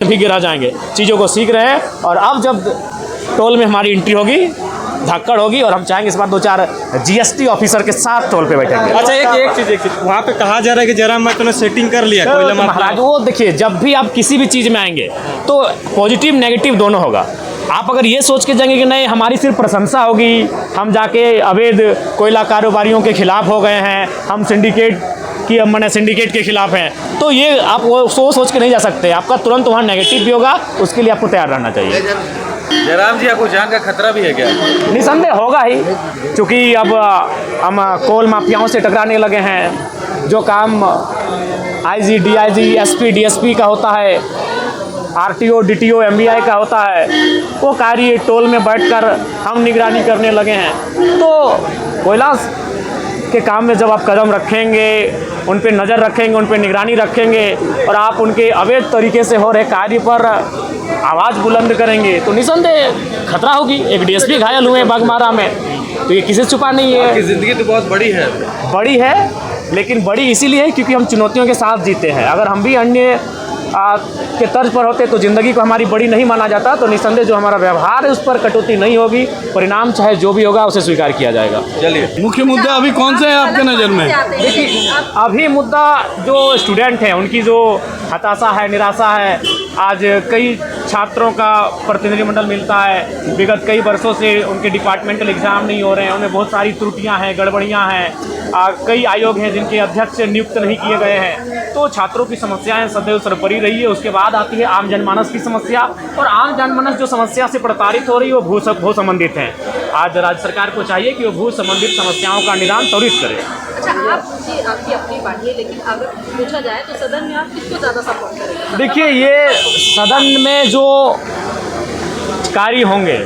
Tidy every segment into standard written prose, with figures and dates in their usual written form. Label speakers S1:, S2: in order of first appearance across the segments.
S1: भी गिरा जाएंगे, चीज़ों को सीख रहे हैं। और अब जब टोल में हमारी एंट्री होगी, धक्कड़ होगी, और हम चाहेंगे इस बार 2-4 जीएसटी ऑफिसर के साथ टोल पे बैठेंगे।
S2: अच्छा, एक चीज़ वहाँ पे कहा जा रहा है कि जरा मैं तूने सेटिंग कर लिया कोयला माफिया।
S1: महाराज वो देखिए, जब भी आप किसी भी चीज़ में आएंगे तो पॉजिटिव नेगेटिव दोनों होगा। आप अगर ये सोच के जाएंगे कि नहीं हमारी सिर्फ प्रशंसा होगी, हम जाके अवैध कोयला कारोबारियों के खिलाफ हो गए हैं, हम सिंडिकेट के खिलाफ हैं, तो ये आप वो सोच के नहीं जा सकते। आपका तुरंत वहाँ नेगेटिव भी होगा, उसके लिए आपको तैयार रहना चाहिए।
S3: जयराम जी, आपको जान का खतरा भी है क्या?
S1: निसंदेह होगा ही, क्योंकि अब हम कोल माफियाओं से टकराने लगे हैं। जो काम आईजी, डीआईजी, एसपी, डीएसपी का होता है, आरटीओ, डीटीओ, एमवीआई का होता है, वो कार्य टोल में बैठकर हम निगरानी करने लगे हैं। तो कोयला के काम में जब आप कदम रखेंगे, उन पे नज़र रखेंगे, उन पे निगरानी रखेंगे, और आप उनके अवैध तरीके से हो रहे कार्य पर आवाज़ बुलंद करेंगे, तो निसंदेह खतरा होगी। एक डीएसपी घायल हुए बागमारा में, तो ये किसी से छुपा नहीं है।
S3: आपकी ज़िंदगी तो बहुत बड़ी है,
S1: लेकिन बड़ी इसीलिए है क्योंकि हम चुनौतियों के साथ जीते हैं। अगर हम भी अन्य के तर्ज पर होते तो ज़िंदगी को हमारी बड़ी नहीं माना जाता। तो निसंदेह जो हमारा व्यवहार है उस पर कटौती नहीं होगी, परिणाम चाहे जो भी होगा उसे स्वीकार किया जाएगा।
S3: चलिए,
S4: मुख्य मुद्दे अभी कौन से हैं आपके नज़र में?
S1: देखिए, अभी मुद्दा जो स्टूडेंट हैं उनकी जो हताशा है, निराशा है। आज कई छात्रों का प्रतिनिधिमंडल मिलता है, विगत कई वर्षों से उनके डिपार्टमेंटल एग्ज़ाम नहीं हो रहे हैं, उनमें बहुत सारी त्रुटियां हैं, गड़बड़ियां हैं। कई आयोग हैं जिनके अध्यक्ष नियुक्त नहीं किए गए हैं। तो छात्रों की समस्याएं सदैव सरपरी रही है। उसके बाद आती है आम जनमानस की समस्या, और आम जनमानस जो समस्या से प्रताड़ित हो रही है वो भू संबंधित हैं। आज राज्य सरकार को चाहिए कि वो भू संबंधित समस्याओं का निदान त्वरित करे।
S5: अच्छा, आपकी अपनी पार्टी है, लेकिन अगर पूछा जाए तो सदन में आप किसको ज़्यादा सपोर्ट करेंगे?
S1: देखिए, ये सदन में जो कार्य होंगे,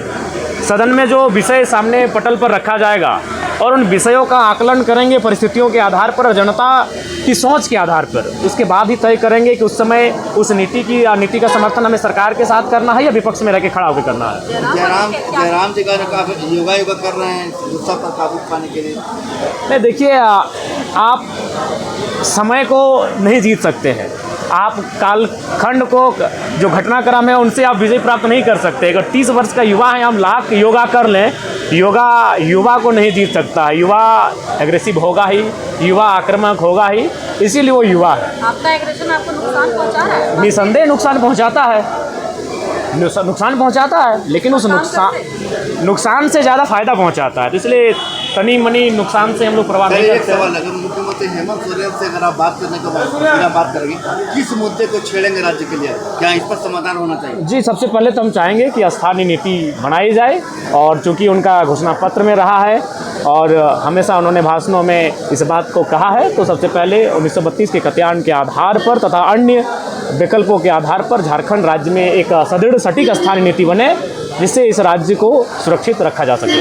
S1: सदन में जो विषय सामने पटल पर रखा जाएगा, और उन विषयों का आकलन करेंगे परिस्थितियों के आधार पर, जनता की सोच के आधार पर। उसके बाद ही तय करेंगे कि उस समय उस नीति का समर्थन हमें सरकार के साथ करना है या विपक्ष में रह के खड़ा होकर करना है।
S6: जयराम जी का काफ़ी योगा कर रहे हैं गुस्सा पर काबू पाने के लिए।
S1: नहीं, देखिए, आप समय को नहीं जीत सकते हैं। आप कालखंड को, जो घटनाक्रम है उनसे आप विजय प्राप्त नहीं कर सकते। अगर 30 वर्ष का युवा है, हम लाख योगा कर लें, युवा को नहीं जीत सकता है। युवा एग्रेसिव होगा ही, युवा आक्रामक होगा ही, इसीलिए वो युवा है।
S5: आपका एग्रेशन आपको नुकसान पहुंचा रहा है?
S1: निसंदेह नुकसान पहुंचाता है, लेकिन उस नुकसान से ज़्यादा फायदा पहुंचाता है। तो इसलिए तनी मनी नुकसान से हम लोग प्रभावित नहीं करते।
S6: सवाल, अगर मुख्यमंत्री हेमंत सोरेन से अगर आप बात करने का बात करेंगे, किस मुद्दे को छेड़ेंगे राज्य के लिए? क्या इस पर समाधान होना चाहिए?
S1: जी, सबसे पहले तो हम चाहेंगे कि स्थानीय नीति बनाई जाए, और चूँकि उनका घोषणा पत्र में रहा है और हमेशा उन्होंने भाषणों में इस बात को कहा है, तो सबसे पहले 1932 के कत्यान के आधार पर तथा अन्य विकल्पों के आधार पर झारखंड राज्य में एक सुदृढ़ सटीक स्थानीय नीति बने, जिससे इस राज्य को सुरक्षित रखा जा सके।